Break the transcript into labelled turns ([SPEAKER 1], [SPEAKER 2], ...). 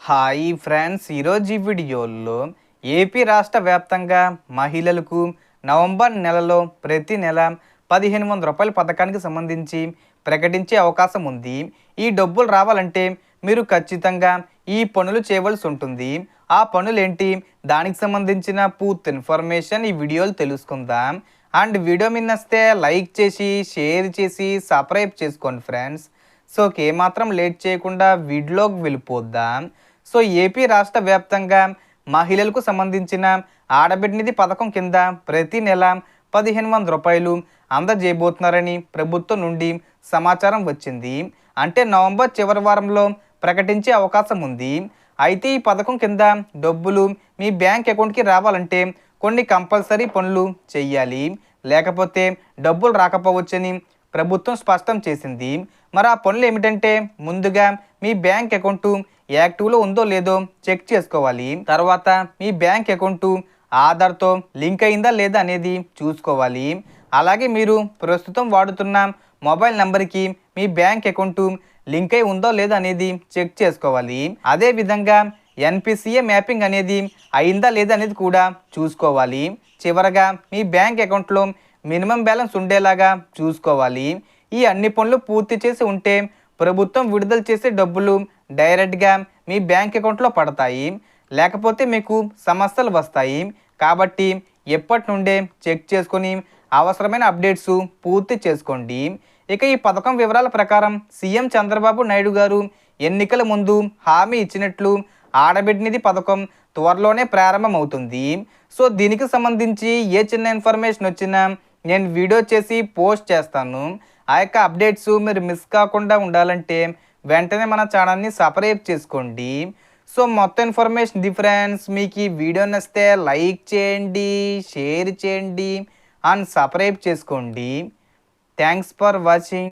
[SPEAKER 1] Hi friends, ఈరోజు ఈ వీడియోలో ఏపీ రాష్ట్ర వ్యాప్తంగా మహిళలకు నవంబర్ నెలలో ప్రతి నెల 1500 రూపాయల పథకానికి సంబంధించి ప్రకటించే అవకాశం ఉంది. ఈ డబ్బులు రావాలంటే మీరు ఖచ్చితంగా ఈ పనులు చేయవలసి ఉంటుంది. ఆ పనులేంటి, దానికి సంబంధించిన పూర్తి ఇన్ఫర్మేషన్ ఈ వీడియోలో తెలుసుకుందాం. అండ్ వీడియో మీద నచ్చితే లైక్ చేసి షేర్ చేసి సబ్స్క్రైబ్ చేసుకోండి ఫ్రెండ్స్. సో ఏమాత్రం లేట్ చేయకుండా వీడియోలోకి వెళ్ళిపోద్దాం. సో ఏపీ రాష్ట్ర వ్యాప్తంగా మహిళలకు సంబంధించిన ఆడబిడ్డ నిధి పథకం కింద ప్రతి నెల 1500 రూపాయలు అందజేయబోతున్నారని ప్రభుత్వం నుండి సమాచారం వచ్చింది. అంటే నవంబర్ చివరి వారంలో ప్రకటించే అవకాశం ఉంది. అయితే ఈ పథకం కింద డబ్బులు మీ బ్యాంక్ అకౌంట్కి రావాలంటే కొన్ని కంపల్సరీ పనులు చెయ్యాలి, లేకపోతే డబ్బులు రాకపోవచ్చని ప్రభుత్వం స్పష్టం చేసింది. మరి ఆ పనులు ఏమిటంటే, ముందుగా మీ బ్యాంక్ అకౌంటు యాక్టివ్లో ఉందో లేదో చెక్ చేసుకోవాలి. తర్వాత మీ బ్యాంక్ అకౌంటు ఆధార్తో లింక్ అయిందా లేదా అనేది చూసుకోవాలి. అలాగే మీరు ప్రస్తుతం వాడుతున్న మొబైల్ నెంబర్కి మీ బ్యాంక్ అకౌంటు లింక్ అయి ఉందో లేదో అనేది చెక్ చేసుకోవాలి. అదేవిధంగా ఎన్పిసిఏ మ్యాపింగ్ అనేది అయిందా లేదా అనేది కూడా చూసుకోవాలి. చివరగా మీ బ్యాంక్ అకౌంట్లో మినిమం బ్యాలెన్స్ ఉండేలాగా చూసుకోవాలి. ఈ అన్ని పనులు పూర్తి చేసి ఉంటే ప్రభుత్వం విడుదల చేసే డబ్బులు డైరెక్ట్గా మీ బ్యాంక్ అకౌంట్లో పడతాయి, లేకపోతే మీకు సమస్యలు వస్తాయి. కాబట్టి ఎప్పటి నుండే చెక్ చేసుకొని అవసరమైన అప్డేట్స్ పూర్తి చేసుకోండి. ఇక ఈ పథకం వివరాల ప్రకారం సీఎం చంద్రబాబు నాయుడు గారు ఎన్నికల ముందు హామీ ఇచ్చినట్లు ఆడబిడ్డ నిధి పథకం త్వరలోనే ప్రారంభమవుతుంది. సో దీనికి సంబంధించి ఏ చిన్న ఇన్ఫర్మేషన్ వచ్చినా నేను వీడియో చేసి పోస్ట్ చేస్తాను. ఆ యొక్క అప్డేట్స్ మీరు మిస్ కాకుండా ఉండాలంటే వెంటనే మన ఛానల్ని సబ్స్క్రైబ్ చేసుకోండి. సో మొత్తం ఇన్ఫర్మేషన్ ఫ్రెండ్స్, మీకు ఈ వీడియో నచ్చితే లైక్ చేయండి, షేర్ చేయండి అండ్ సబ్స్క్రైబ్ చేసుకోండి. Thanks for watching.